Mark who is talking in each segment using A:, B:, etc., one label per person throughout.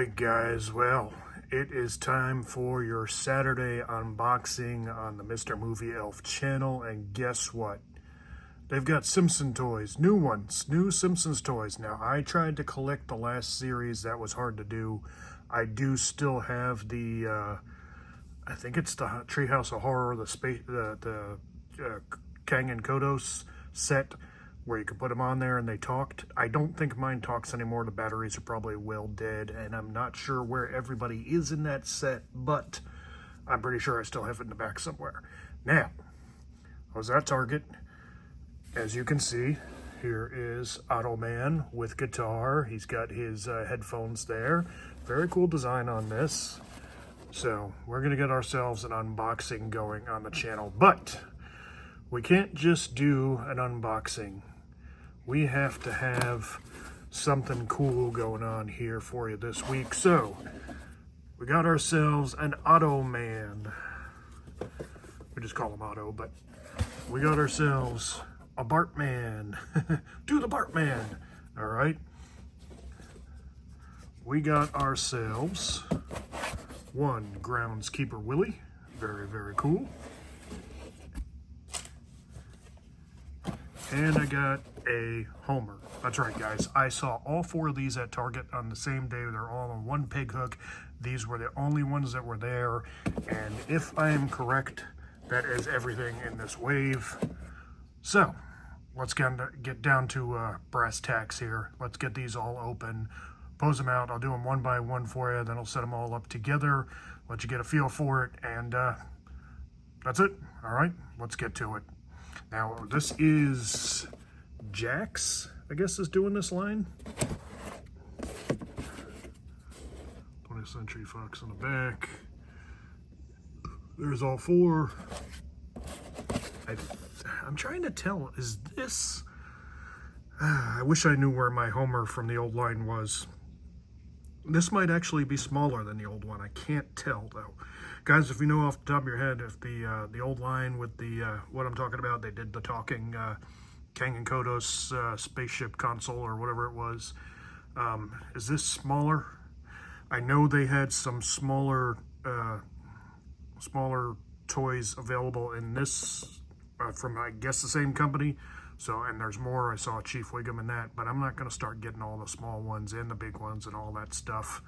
A: right, guys, well, it is time for your Saturday unboxing on the Mr. Movie Elf channel, and guess what? They've got Simpson toys, new ones, new Simpsons toys. Now, I tried to collect the last series. That was hard to do. I do still have the, I think it's the Treehouse of Horror, the Kang and Kodos set, where you could put them on there and they talked. I don't think mine talks anymore. The batteries are probably well dead, and I'm not sure where everybody is in that set, but I'm pretty sure I still have it in the back somewhere. Now, I was at Target. As you can see, here is Otto Man with guitar. He's got his headphones there. Very cool design on this. So we're going to get ourselves an unboxing going on the channel, but we can't just do an unboxing. We have to have something cool going on here for you this week. So we got ourselves an Otto Man. We just call him Otto, but we got ourselves a Bartman. Do the Bartman. All right. We got ourselves one Groundskeeper Willie. Very, very cool. And I got a Homer. That's right, guys. I saw all four of these at Target on the same day. They're all on one peg hook. These were the only ones that were there. And if I am correct, that is everything in this wave. So let's get down to brass tacks here. Let's get these all open, pose them out. I'll do them one by one for you, then I'll set them all up together, let you get a feel for it, and that's it. All right, let's get to it. Now, this is Jakks, I guess, is doing this line. 20th Century Fox on the back. There's all four. I'm trying to tell, is this... I wish I knew where my Homer from the old line was. This might actually be smaller than the old one. I can't tell, though. Guys, if you know off the top of your head, if the old line with the, what I'm talking about, they did the talking Kang and Kodos spaceship console or whatever it was. Is this smaller? I know they had some smaller toys available in this from, I guess, the same company. So, and there's more. I saw Chief Wiggum in that, but I'm not going to start getting all the small ones and the big ones and all that stuff.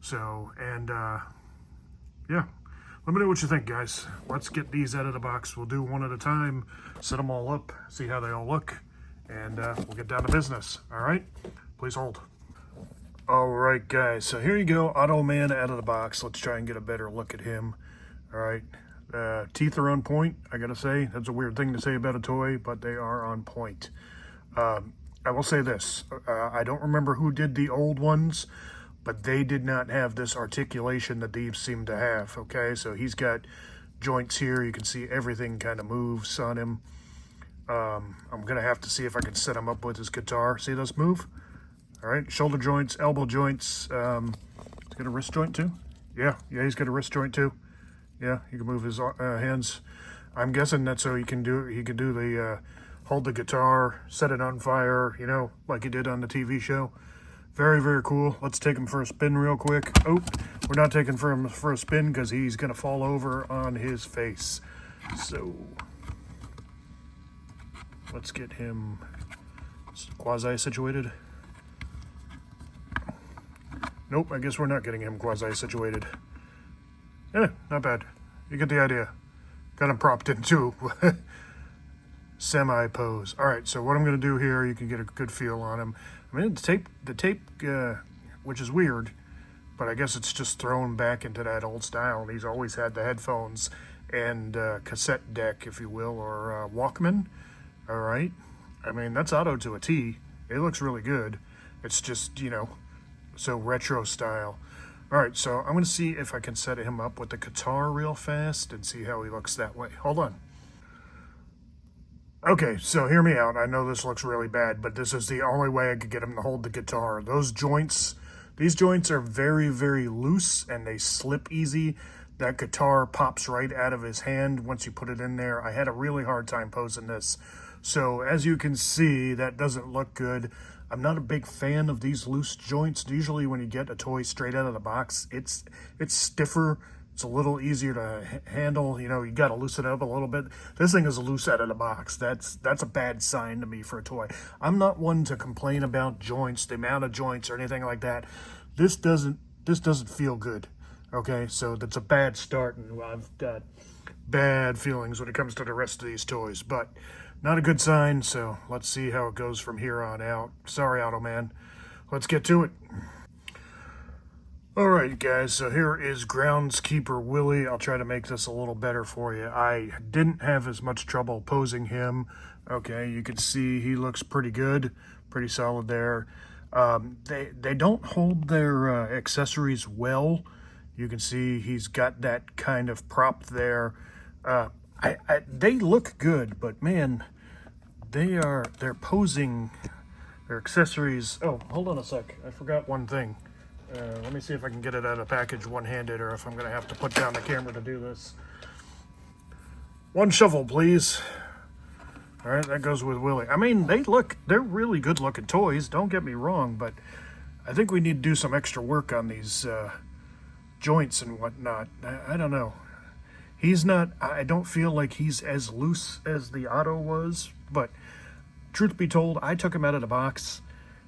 A: So, and yeah, let me know what you think, guys. Let's get these out of the box. We'll do one at a time, set them all up, see how they all look, and we'll get down to business. All right, please hold. All right, guys, so here you go, Otto Man out of the box. Let's try and get a better look at him. All right. Teeth are on point, I gotta say. That's a weird thing to say about a toy, but they are on point. I will say this. I don't remember who did the old ones, but they did not have this articulation that these seem to have, okay? So he's got joints here. You can see everything kind of moves on him. I'm gonna have to see if I can set him up with his guitar. See those move? All right, shoulder joints, elbow joints. He's got a wrist joint too? Yeah, he's got a wrist joint too. Yeah, he can move his hands. I'm guessing that's so he can do the hold the guitar, set it on fire, you know, like he did on the TV show. Very, very cool. Let's take him for a spin real quick. Oh, we're not taking him for a spin because he's going to fall over on his face. So let's get him quasi-situated. Nope, I guess we're not getting him quasi-situated. Yeah, not bad. You get the idea. Got him propped in too. Semi-pose. All right, so what I'm going to do here, you can get a good feel on him. I mean, the tape, which is weird, but I guess it's just thrown back into that old style. And he's always had the headphones and cassette deck, if you will, or Walkman. All right. I mean, that's Otto to a T. It looks really good. It's just, you know, so retro style. All right, so I'm going to see if I can set him up with the guitar real fast and see how he looks that way. Hold on. Okay, so hear me out. I know this looks really bad, but this is the only way I could get him to hold the guitar. Those joints, these joints are very, very loose and they slip easy. That guitar pops right out of his hand once you put it in there. I had a really hard time posing this. So as you can see, that doesn't look good. I'm not a big fan of these loose joints. Usually when you get a toy straight out of the box, it's stiffer. It's a little easier to handle. You know, you got to loosen it up a little bit. This thing is loose out of the box. That's a bad sign to me for a toy. I'm not one to complain about joints, the amount of joints or anything like that. This doesn't feel good. Okay, so that's a bad start, and I've got bad feelings when it comes to the rest of these toys, but not a good sign. So let's see how it goes from here on out. Sorry, Automan. Let's get to it. All right, guys, so here is Groundskeeper Willie. I'll try to make this a little better for you. I didn't have as much trouble posing him. Okay, you can see he looks pretty good, pretty solid there. They don't hold their accessories well. You can see he's got that kind of prop there. They look good, but man, they're posing their accessories. Oh, hold on a sec. I forgot one thing. Let me see if I can get it out of the package one-handed, or if I'm going to have to put down the camera to do this. One shovel, please. All right, that goes with Willie. I mean, they're really good-looking toys, don't get me wrong, but I think we need to do some extra work on these joints and whatnot. I don't know. I don't feel like he's as loose as the Otto was, but truth be told, I took him out of the box.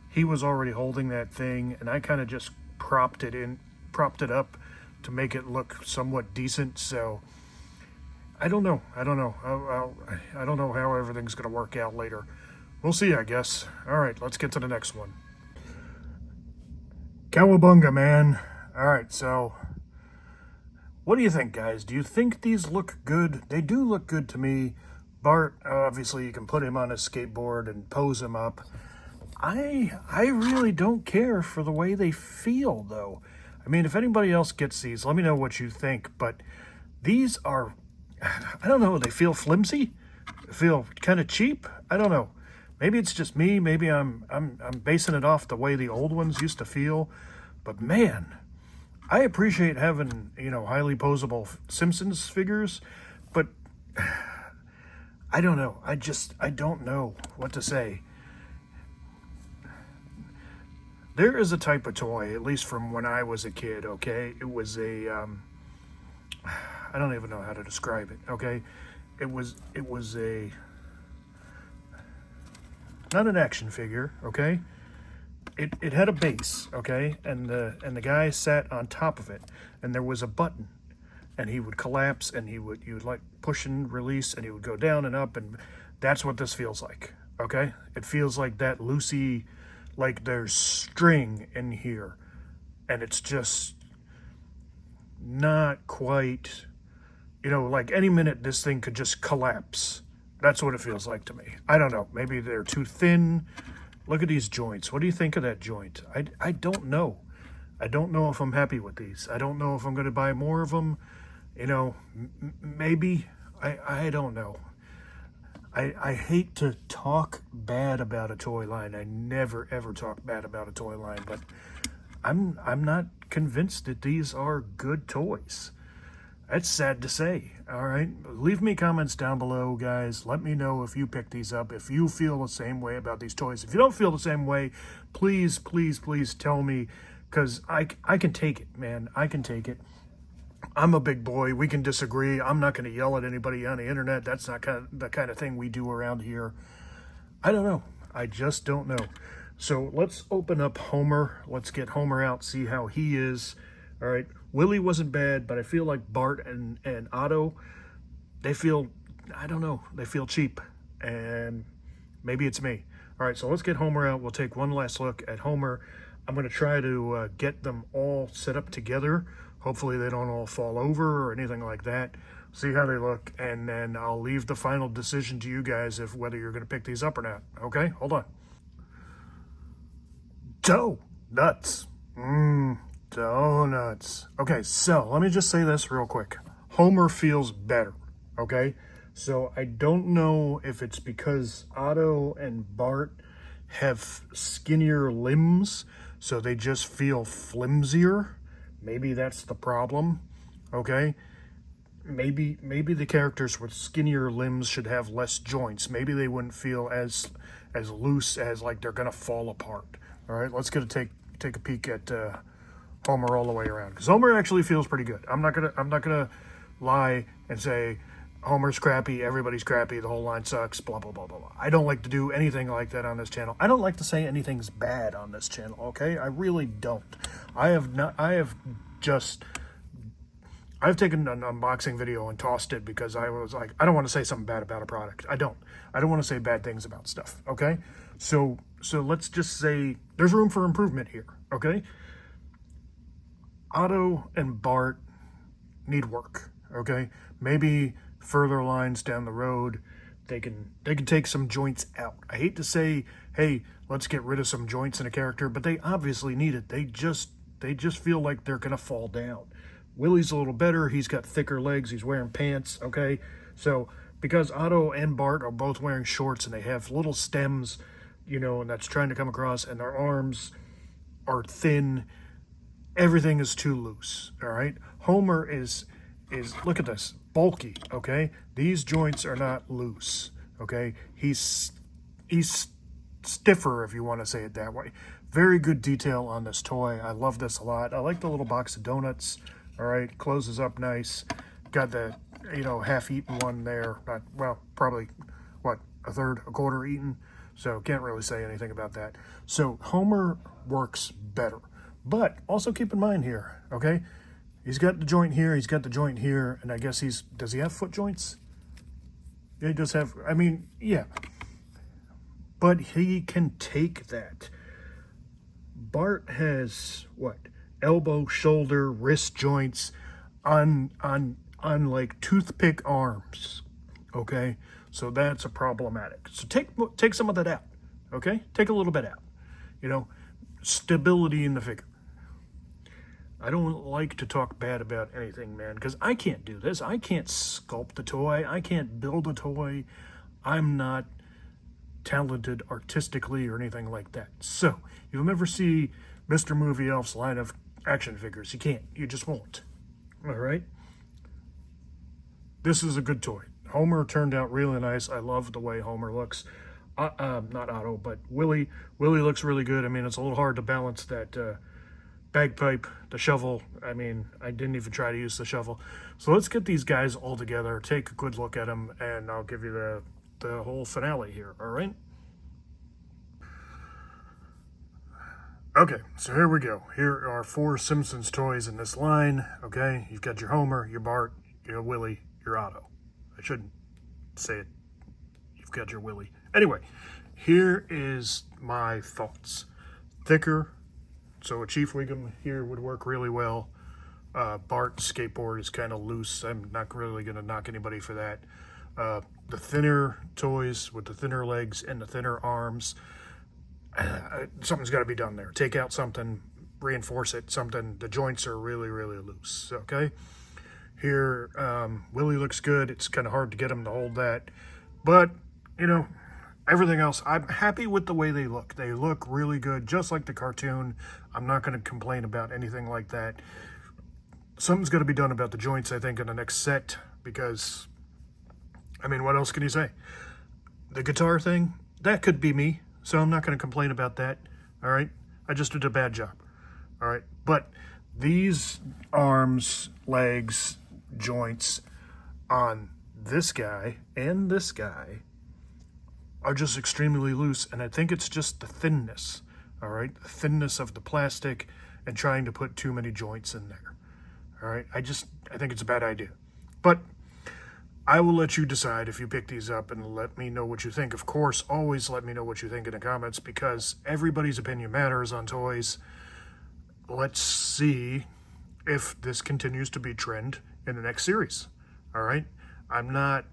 A: He was already holding that thing, and I kind of just propped it up to make it look somewhat decent. So I don't know. I don't know how everything's going to work out later. We'll see, I guess. All right, let's get to the next one. Cowabunga, man. All right, so what do you think, guys? Do you think these look good? They do look good to me. Bart, obviously, you can put him on a skateboard and pose him up. I really don't care for the way they feel, though. I mean, if anybody else gets these, let me know what you think. But these are, I don't know, they feel flimsy, feel kind of cheap. I don't know. Maybe it's just me. Maybe I'm basing it off the way the old ones used to feel. But man, I appreciate having, highly posable Simpsons figures, but I don't know. I don't know what to say. There is a type of toy, at least from when I was a kid, okay? It was a, I don't even know how to describe it, okay? It was a, not an action figure, okay? It had a base, okay? And the guy sat on top of it, and there was a button, and he would collapse, and you would like push and release, and he would go down and up, and that's what this feels like, okay? It feels like that loosey, like there's string in here, and it's just not quite, like any minute this thing could just collapse. That's what it feels like to me. I don't know. Maybe they're too thin. Look at these joints. What do you think of that joint? I don't know. I don't know if I'm happy with these. I don't know if I'm going to buy more of them. Maybe. I don't know. I hate to talk bad about a toy line. I never, ever talk bad about a toy line, but I'm not convinced that these are good toys. That's sad to say, all right? Leave me comments down below, guys. Let me know if you pick these up, if you feel the same way about these toys. If you don't feel the same way, please, please, please tell me, because I can take it, man. I can take it. I'm a big boy. We can disagree. I'm not going to yell at anybody on the internet. That's not the kind of thing we do around here. I don't know. I just don't know. So let's open up Homer. Let's get Homer out, see how he is. All right. Willie wasn't bad, but I feel like Bart and Otto, they feel, I don't know, they feel cheap. And maybe it's me. All right, so let's get Homer out. We'll take one last look at Homer. I'm going to try to get them all set up together. Hopefully they don't all fall over or anything like that. See how they look, and then I'll leave the final decision to you guys if whether you're going to pick these up or not. Okay, hold on. Donuts. Donuts. Okay, so let me just say this real quick. Homer feels better, okay? So I don't know if it's because Otto and Bart have skinnier limbs, so they just feel flimsier. Maybe that's the problem, okay? Maybe the characters with skinnier limbs should have less joints. Maybe they wouldn't feel as as loose as like they're gonna fall apart. All right, let's take a peek at Homer all the way around, because Homer actually feels pretty good. I'm not gonna lie and say Homer's crappy, everybody's crappy, the whole line sucks, blah blah blah blah blah. I don't like to do anything like that on this channel. I don't like to say anything's bad on this channel. Okay, I really don't. I've taken an unboxing video and tossed it because I was like, I don't want to say something bad about a product. I don't want to say bad things about stuff. Okay, so let's just say there's room for improvement here. Okay, Otto and Bart need work. Okay, maybe further lines down the road, they can take some joints out. I hate to say, hey, let's get rid of some joints in a character, but they obviously need it. They just feel like they're gonna fall down. Willie's a little better. He's got thicker legs. He's wearing pants. Okay, so because Otto and Bart are both wearing shorts and they have little stems, you know, and that's trying to come across, and their arms are thin, everything is too loose. All right, Homer is look at this, bulky. Okay, these joints are not loose. Okay, he's stiffer, if you want to say it that way. Very good detail on this toy. I love this a lot. I like the little box of donuts. All right, closes up nice. Got the, you know, half-eaten one there. Not, well, probably what, a third, a quarter eaten. So can't really say anything about that. So Homer works better, but also keep in mind here. Okay. He's got the joint here, he's got the joint here, and I guess does he have foot joints? Yeah, he does have, I mean, yeah. But he can take that. Bart has, what, elbow, shoulder, wrist joints on like toothpick arms, okay? So that's a problematic. So take some of that out, okay? Take a little bit out, you know, stability in the figure. I don't like to talk bad about anything, man, because I can't do this. I can't sculpt a toy. I can't build a toy. I'm not talented artistically or anything like that. So you'll never see Mr. Movie Elf's line of action figures. You can't. You just won't. All right? This is a good toy. Homer turned out really nice. I love the way Homer looks. Not Otto, but Willie. Willie looks really good. I mean, it's a little hard to balance that bagpipe, the shovel. I mean, I didn't even try to use the shovel. So let's get these guys all together, take a good look at them, and I'll give you the whole finale here, all right? Okay, so here we go. Here are 4 Simpsons toys in this line, okay? You've got your Homer, your Bart, your Willie, your Otto. I shouldn't say it. You've got your Willie. Anyway, here is my thoughts. Thicker, so a Chief Wiggum here would work really well. Bart's skateboard is kind of loose. I'm not really going to knock anybody for that. The thinner toys with the thinner legs and the thinner arms, something's got to be done there. Take out something, reinforce it, something. The joints are really, really loose, okay? Here, Willie looks good. It's kind of hard to get him to hold that. But, you know, everything else, I'm happy with the way they look. They look really good, just like the cartoon. I'm not going to complain about anything like that. Something's got to be done about the joints, I think, in the next set, because, I mean, what else can you say? The guitar thing, that could be me, so I'm not going to complain about that, all right? I just did a bad job, all right? But these arms, legs, joints on this guy and this guy are just extremely loose, and I think it's just the thinness, all right? The thinness of the plastic and trying to put too many joints in there, all right? I think it's a bad idea. But I will let you decide if you pick these up and let me know what you think. Of course, always let me know what you think in the comments, because everybody's opinion matters on toys. Let's see if this continues to be trend in the next series, all right? I'm not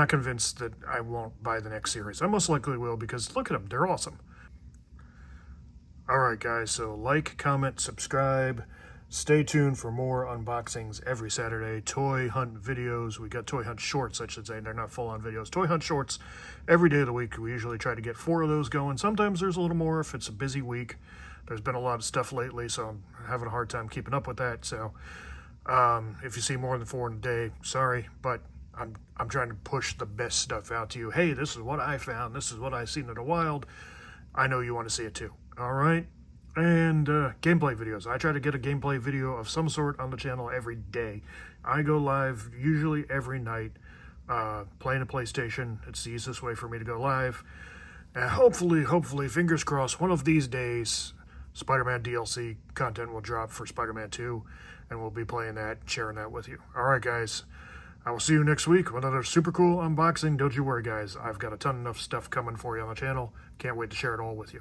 A: convinced that I won't buy the next series. I most likely will, because look at them. They're awesome. All right, guys. So like, comment, subscribe. Stay tuned for more unboxings every Saturday. Toy hunt videos. We got toy hunt shorts, I should say. They're not full-on videos. Toy hunt shorts every day of the week. We usually try to get 4 of those going. Sometimes there's a little more if it's a busy week. There's been a lot of stuff lately, so I'm having a hard time keeping up with that. So if you see more than 4 in a day, sorry, but I'm trying to push the best stuff out to you. Hey, this is what I found. This is what I seen in the wild. I know you want to see it too. All right. And gameplay videos. I try to get a gameplay video of some sort on the channel every day. I go live usually every night playing a PlayStation. It's the easiest way for me to go live. And hopefully, fingers crossed, one of these days, Spider-Man DLC content will drop for Spider-Man 2, and we'll be playing that, sharing that with you. All right, guys. I will see you next week with another super cool unboxing. Don't you worry, guys. I've got a ton of stuff coming for you on the channel. Can't wait to share it all with you.